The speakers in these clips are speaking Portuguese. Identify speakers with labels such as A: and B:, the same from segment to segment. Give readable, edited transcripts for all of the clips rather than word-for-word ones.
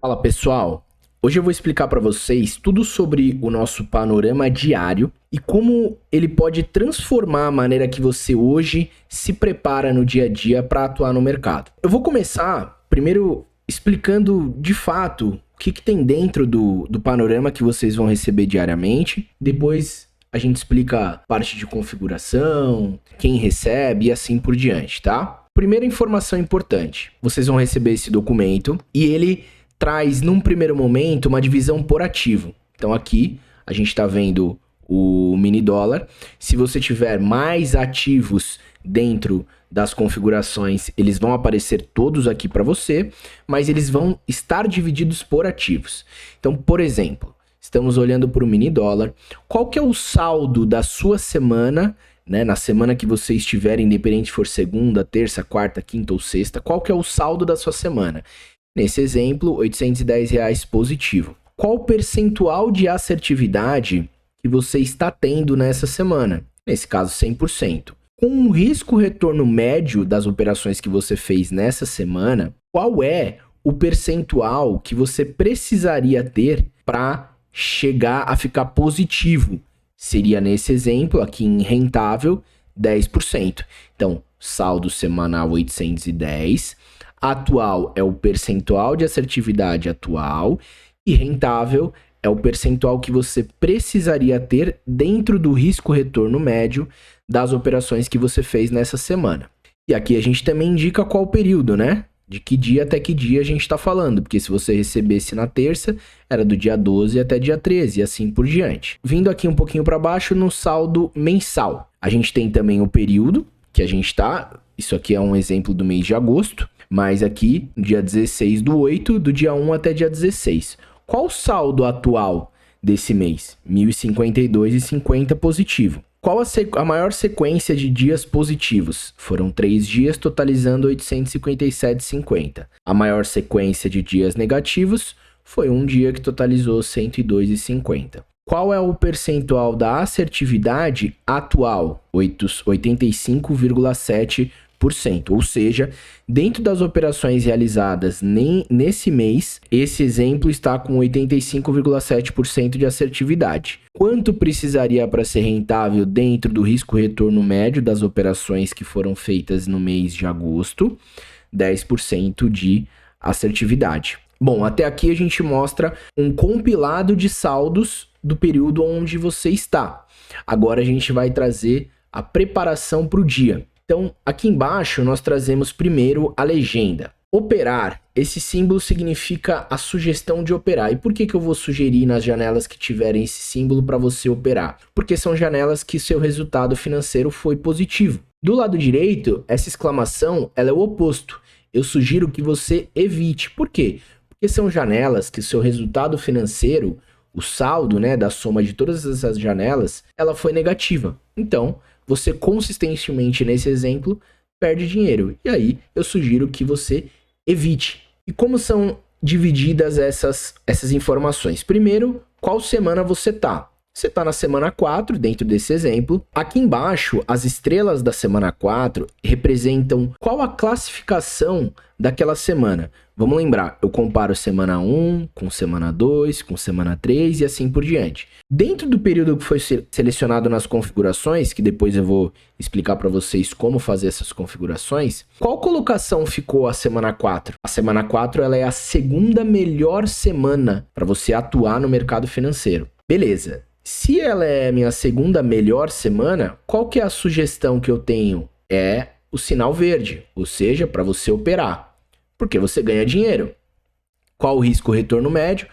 A: Fala pessoal, hoje eu vou explicar para vocês tudo sobre o nosso panorama diário e como ele pode transformar a maneira que você hoje se prepara no dia a dia para atuar no mercado. Eu vou começar primeiro explicando de fato o que tem dentro do panorama que vocês vão receber diariamente, depois a gente explica a parte de configuração, quem recebe e assim por diante, tá? Primeira informação importante, vocês vão receber esse documento e ele traz, num primeiro momento, uma divisão por ativo. Então aqui a gente está vendo o mini dólar. Se você tiver mais ativos dentro das configurações, eles vão aparecer todos aqui para você, mas eles vão estar divididos por ativos. Então, por exemplo, estamos olhando para o mini dólar. Qual que é o saldo da sua semana, né? Na semana que você estiver, independente se for segunda, terça, quarta, quinta ou sexta, qual que é o saldo da sua semana? Nesse exemplo, R$ 810 positivo. Qual o percentual de assertividade que você está tendo nessa semana? Nesse caso, 100%. Com um risco-retorno médio das operações que você fez nessa semana, qual é o percentual que você precisaria ter para chegar a ficar positivo? Seria nesse exemplo, aqui em rentável, 10%. Então, saldo semanal 810. Atual é o percentual de assertividade atual e rentável é o percentual que você precisaria ter dentro do risco-retorno médio das operações que você fez nessa semana. E aqui a gente também indica qual o período, né? De que dia até que dia a gente está falando, porque se você recebesse na terça, era do dia 12 até dia 13 e assim por diante. Vindo aqui um pouquinho para baixo no saldo mensal. A gente tem também o período que a gente está, isso aqui é um exemplo do mês de agosto, mas aqui, no dia 16/8, do dia 1 até dia 16. Qual o saldo atual desse mês? 1.052,50 positivo. Qual a maior sequência de dias positivos? Foram 3 dias, totalizando 857,50. A maior sequência de dias negativos foi um dia que totalizou 102,50. Qual é o percentual da assertividade atual? 85,7%. Ou seja, dentro das operações realizadas nesse mês, esse exemplo está com 85,7% de assertividade. Quanto precisaria para ser rentável dentro do risco-retorno médio das operações que foram feitas no mês de agosto? 10% de assertividade. Bom, até aqui a gente mostra um compilado de saldos do período onde você está. Agora a gente vai trazer a preparação para o dia. Então, aqui embaixo nós trazemos primeiro a legenda. Operar, esse símbolo significa a sugestão de operar. E por que eu vou sugerir nas janelas que tiverem esse símbolo para você operar? Porque são janelas que seu resultado financeiro foi positivo. Do lado direito, essa exclamação ela é o oposto. Eu sugiro que você evite. Por quê? Porque são janelas que seu resultado financeiro, o saldo, né, da soma de todas essas janelas, ela foi negativa. Então, você consistentemente, nesse exemplo, perde dinheiro. E aí, eu sugiro que você evite. E como são divididas essas informações? Primeiro, qual semana você está? Você está na semana 4, dentro desse exemplo. Aqui embaixo, as estrelas da semana 4 representam qual a classificação daquela semana. Vamos lembrar, eu comparo semana 1 com semana 2, com semana 3 e assim por diante. Dentro do período que foi selecionado nas configurações, que depois eu vou explicar para vocês como fazer essas configurações, qual colocação ficou a semana 4? A semana 4 ela é a segunda melhor semana para você atuar no mercado financeiro. Beleza. Se ela é a minha segunda melhor semana, qual que é a sugestão que eu tenho? É o sinal verde, ou seja, para você operar, porque você ganha dinheiro. Qual o risco-retorno médio?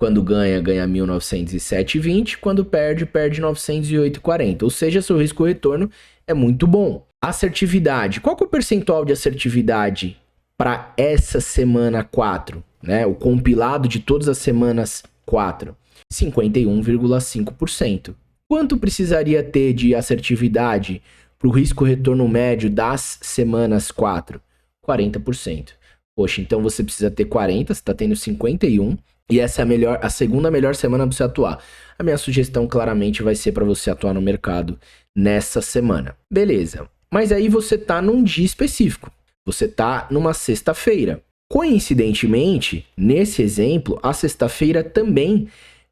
A: Quando ganha 1.907,20, quando perde 908,40, ou seja, seu risco-retorno é muito bom. Assertividade, qual que é o percentual de assertividade para essa semana 4? Né? O compilado de todas as semanas 4. 51,5%. Quanto precisaria ter de assertividade para o risco-retorno médio das semanas 4? 40%. Poxa, então você precisa ter 40, você está tendo 51, e essa é a segunda melhor semana para você atuar. A minha sugestão claramente vai ser para você atuar no mercado nessa semana. Beleza, mas aí você está num dia específico. Você está numa sexta-feira. Coincidentemente, nesse exemplo, a sexta-feira também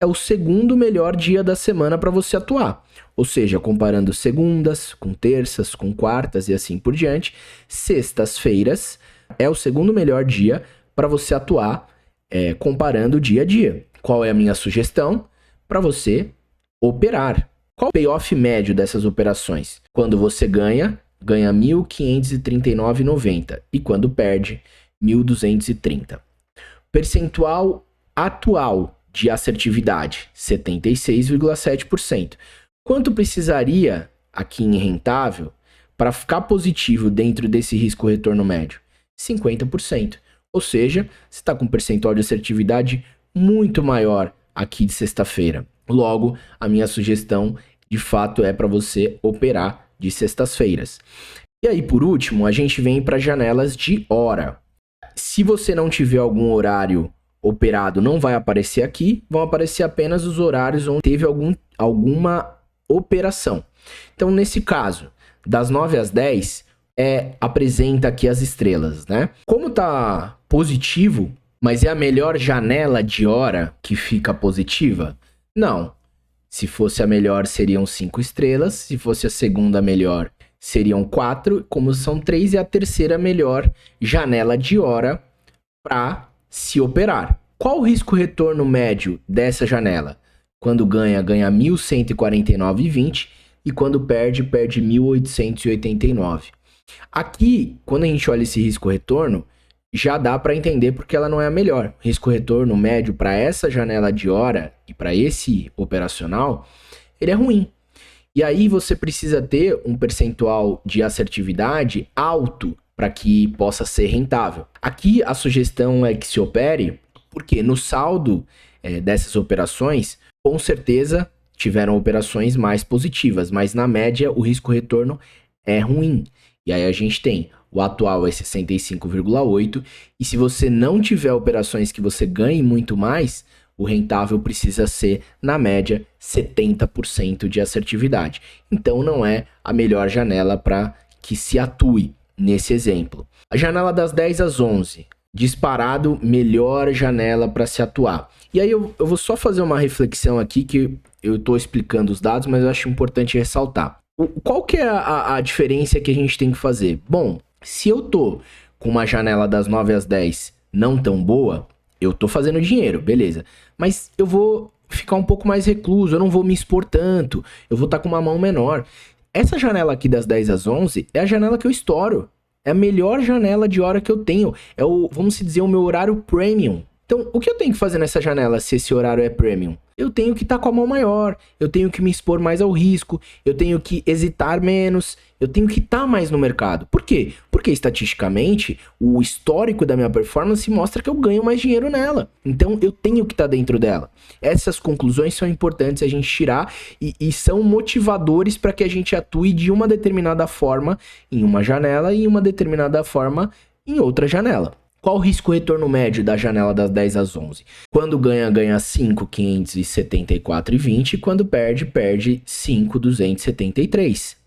A: é o segundo melhor dia da semana para você atuar. Ou seja, comparando segundas com terças, com quartas e assim por diante, sextas-feiras é o segundo melhor dia para você atuar, comparando dia a dia. Qual é a minha sugestão? Para você operar. Qual o payoff médio dessas operações? Quando você ganha R$ 1.539,90 e quando perde, R$ 1.230. Percentual atual de assertividade, 76,7%. Quanto precisaria aqui em rentável para ficar positivo dentro desse risco-retorno médio? 50%. Ou seja, você está com um percentual de assertividade muito maior aqui de sexta-feira. Logo, a minha sugestão, de fato, é para você operar de sextas-feiras. E aí, por último, a gente vem para janelas de hora. Se você não tiver algum horário operado, não vai aparecer aqui, vão aparecer apenas os horários onde teve alguma operação. Então, nesse caso, das 9 às 10, apresenta aqui as estrelas, né? Como tá positivo, mas é a melhor janela de hora que fica positiva? Não. Se fosse a melhor, seriam 5 estrelas. Se fosse a segunda melhor, seriam 4. Como são 3, é a terceira melhor janela de hora para se operar. Qual o risco-retorno médio dessa janela? Quando ganha, ganha 1.149,20 e quando perde, perde 1.889. Aqui, quando a gente olha esse risco-retorno, já dá para entender porque ela não é a melhor. Risco-retorno médio para essa janela de hora e para esse operacional, ele é ruim. E aí você precisa ter um percentual de assertividade alto para que possa ser rentável. Aqui a sugestão é que se opere, porque no saldo dessas operações, com certeza tiveram operações mais positivas, mas na média o risco-retorno é ruim. E aí a gente tem o atual é 65,8 e se você não tiver operações que você ganhe muito mais, o rentável precisa ser, na média, 70% de assertividade. Então não é a melhor janela para que se atue nesse exemplo. A janela das 10 às 11, disparado, melhor janela para se atuar. E aí eu vou só fazer uma reflexão aqui que eu estou explicando os dados, mas eu acho importante ressaltar. Qual que é a diferença que a gente tem que fazer? Bom, se eu tô com uma janela das 9 às 10 não tão boa, eu tô fazendo dinheiro, beleza. Mas eu vou ficar um pouco mais recluso, eu não vou me expor tanto, eu vou estar com uma mão menor. Essa janela aqui das 10 às 11 é a janela que eu estouro. É a melhor janela de hora que eu tenho. É vamos dizer, o meu horário premium. Então, o que eu tenho que fazer nessa janela se esse horário é premium? Eu tenho que estar com a mão maior, eu tenho que me expor mais ao risco, eu tenho que hesitar menos, eu tenho que estar mais no mercado. Por quê? Porque estatisticamente, o histórico da minha performance mostra que eu ganho mais dinheiro nela. Então, eu tenho que estar dentro dela. Essas conclusões são importantes a gente tirar e são motivadores para que a gente atue de uma determinada forma em uma janela e uma determinada forma em outra janela. Qual o risco-retorno médio da janela das 10 às 11? Quando ganha, ganha 5.574,20 e quando perde, perde 5.273.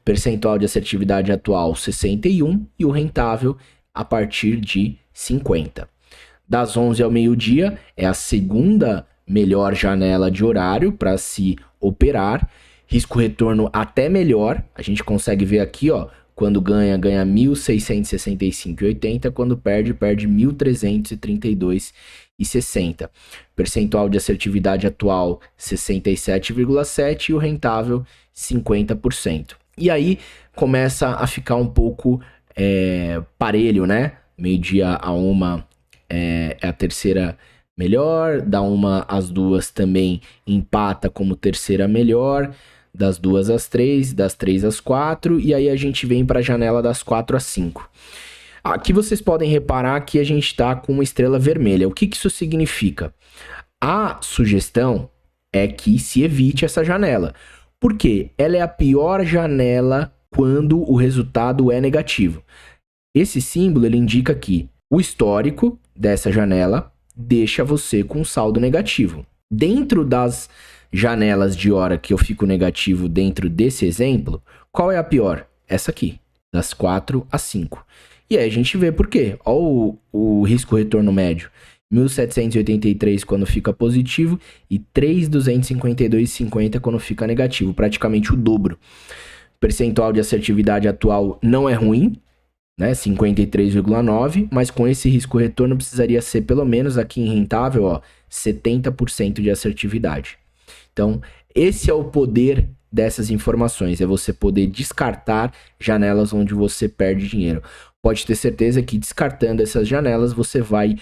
A: Percentual de assertividade atual 61 e o rentável a partir de 50. Das 11 ao meio-dia é a segunda melhor janela de horário para se operar. Risco-retorno até melhor, a gente consegue ver aqui, ó. Quando ganha, ganha 1.665,80. Quando perde, perde 1.332,60. Percentual de assertividade atual, 67,7%. E o rentável, 50%. E aí, começa a ficar um pouco parelho, né? Meio-dia a 1 é a terceira melhor. Da 1 às 2 também empata como terceira melhor. Das 2 às 3, das 3 às 4, e aí a gente vem para a janela das 4 às 5. Aqui vocês podem reparar que a gente está com uma estrela vermelha. O que isso significa? A sugestão é que se evite essa janela. Por quê? Ela é a pior janela quando o resultado é negativo. Esse símbolo ele indica que o histórico dessa janela deixa você com saldo negativo. Dentro das janelas de hora que eu fico negativo dentro desse exemplo, qual é a pior? Essa aqui, das 4 às 5. E aí a gente vê por quê. Olha o risco-retorno médio. 1.783 quando fica positivo e 3.252,50 quando fica negativo, praticamente o dobro. O percentual de assertividade atual não é ruim, né, 53,9, mas com esse risco-retorno precisaria ser pelo menos aqui em rentável, ó, 70% de assertividade. Então, esse é o poder dessas informações, é você poder descartar janelas onde você perde dinheiro. Pode ter certeza que descartando essas janelas, você vai,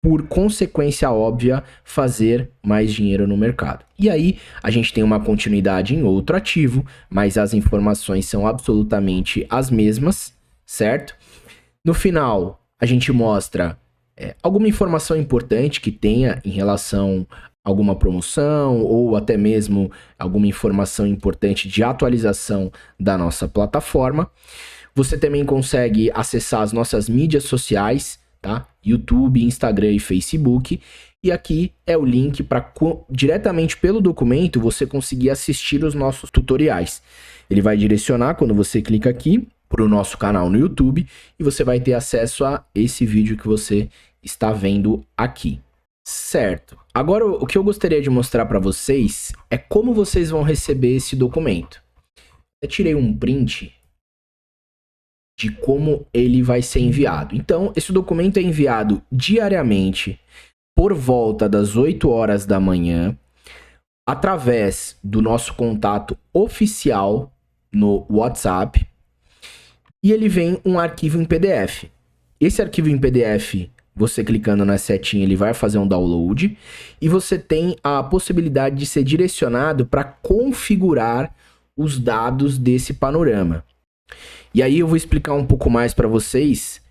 A: por consequência óbvia, fazer mais dinheiro no mercado. E aí, a gente tem uma continuidade em outro ativo, mas as informações são absolutamente as mesmas, certo? No final, a gente mostra alguma informação importante que tenha em relação a alguma promoção ou até mesmo alguma informação importante de atualização da nossa plataforma. Você também consegue acessar as nossas mídias sociais, tá? YouTube, Instagram e Facebook. E aqui é o link para diretamente pelo documento você conseguir assistir os nossos tutoriais. Ele vai direcionar quando você clica aqui para o nosso canal no YouTube e você vai ter acesso a esse vídeo que você está vendo aqui. Certo. Agora o que eu gostaria de mostrar para vocês é como vocês vão receber esse documento. Eu tirei um print de como ele vai ser enviado. Então, esse documento é enviado diariamente por volta das 8 horas da manhã, através do nosso contato oficial no WhatsApp, e ele vem um arquivo em PDF. Esse arquivo em PDF, você clicando na setinha, ele vai fazer um download, e você tem a possibilidade de ser direcionado para configurar os dados desse panorama. E aí eu vou explicar um pouco mais para vocês,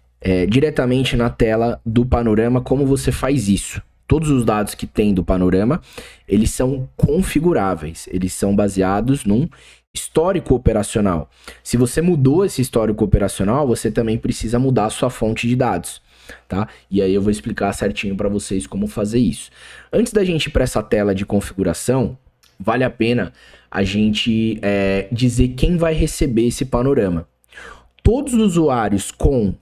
A: diretamente na tela do panorama, como você faz isso. Todos os dados que tem do panorama, eles são configuráveis, eles são baseados num histórico operacional. Se você mudou esse histórico operacional, você também precisa mudar a sua fonte de dados, tá? E aí eu vou explicar certinho para vocês como fazer isso. Antes da gente ir para essa tela de configuração, vale a pena a gente dizer quem vai receber esse panorama. Todos os usuários com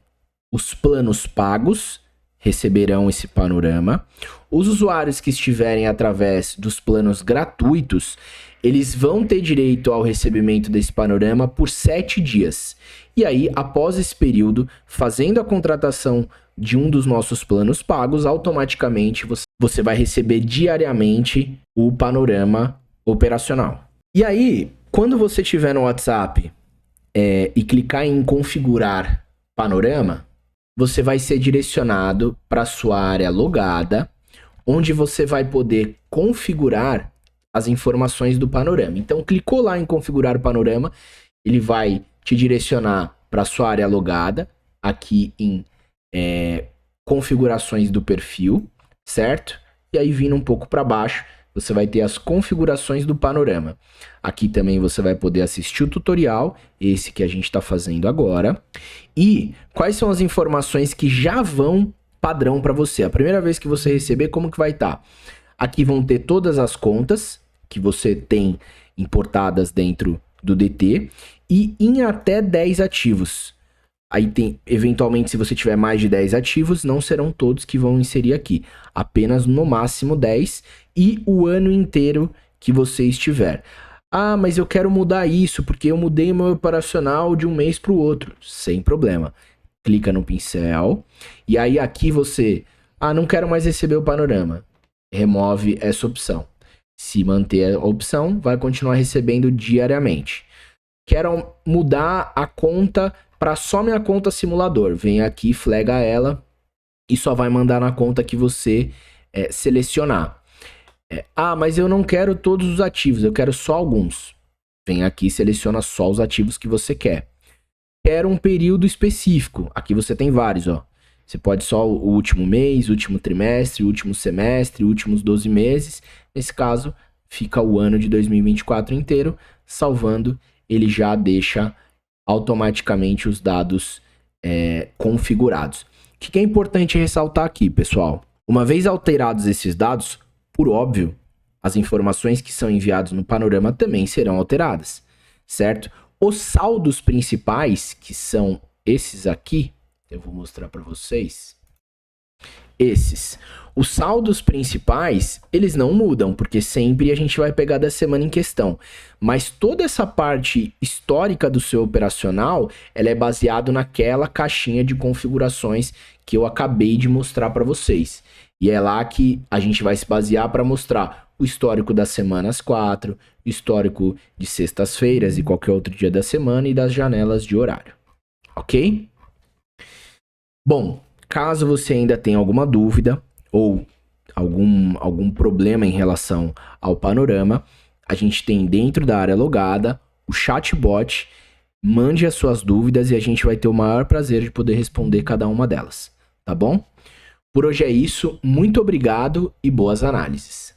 A: os planos pagos receberão esse panorama. Os usuários que estiverem através dos planos gratuitos, eles vão ter direito ao recebimento desse panorama por 7 dias. E aí, após esse período, fazendo a contratação de um dos nossos planos pagos, automaticamente você vai receber diariamente o panorama operacional. E aí, quando você estiver no WhatsApp e clicar em configurar panorama, você vai ser direcionado para a sua área logada, onde você vai poder configurar as informações do panorama. Então, clicou lá em configurar o panorama, ele vai te direcionar para a sua área logada, aqui em configurações do perfil, certo? E aí, vindo um pouco para baixo, você vai ter as configurações do panorama. Aqui também você vai poder assistir o tutorial, esse que a gente está fazendo agora. E quais são as informações que já vão padrão para você? A primeira vez que você receber, como que vai estar? Aqui vão ter todas as contas que você tem importadas dentro do DT e em até 10 ativos. Aí tem, eventualmente, se você tiver mais de 10 ativos, não serão todos que vão inserir aqui. Apenas no máximo 10 e o ano inteiro que você estiver. Ah, mas eu quero mudar isso porque eu mudei o meu operacional de um mês para o outro. Sem problema. Clica no pincel e aí aqui você... Ah, não quero mais receber o panorama. Remove essa opção. Se manter a opção, vai continuar recebendo diariamente. Quero mudar a conta para só minha conta simulador. Vem aqui, flega ela e só vai mandar na conta que você selecionar. Ah, mas eu não quero todos os ativos, eu quero só alguns. Vem aqui e seleciona só os ativos que você quer. Quero um período específico. Aqui você tem vários, ó. Você pode só o último mês, o último trimestre, o último semestre, últimos 12 meses. Nesse caso, fica o ano de 2024 inteiro. Salvando, ele já deixa automaticamente os dados configurados. O que é importante ressaltar aqui, pessoal? Uma vez alterados esses dados, por óbvio, as informações que são enviadas no panorama também serão alteradas, certo? Os saldos principais, que são esses aqui, Eu vou mostrar para vocês. Esses. Os saldos principais, eles não mudam, porque sempre a gente vai pegar da semana em questão. Mas toda essa parte histórica do seu operacional, ela é baseado naquela caixinha de configurações que eu acabei de mostrar para vocês. E é lá que a gente vai se basear para mostrar o histórico das semanas 4, o histórico de sextas-feiras e qualquer outro dia da semana e das janelas de horário. Ok? Bom, caso você ainda tenha alguma dúvida ou algum problema em relação ao panorama, a gente tem dentro da área logada o chatbot. Mande as suas dúvidas e a gente vai ter o maior prazer de poder responder cada uma delas, tá bom? Por hoje é isso, muito obrigado e boas análises.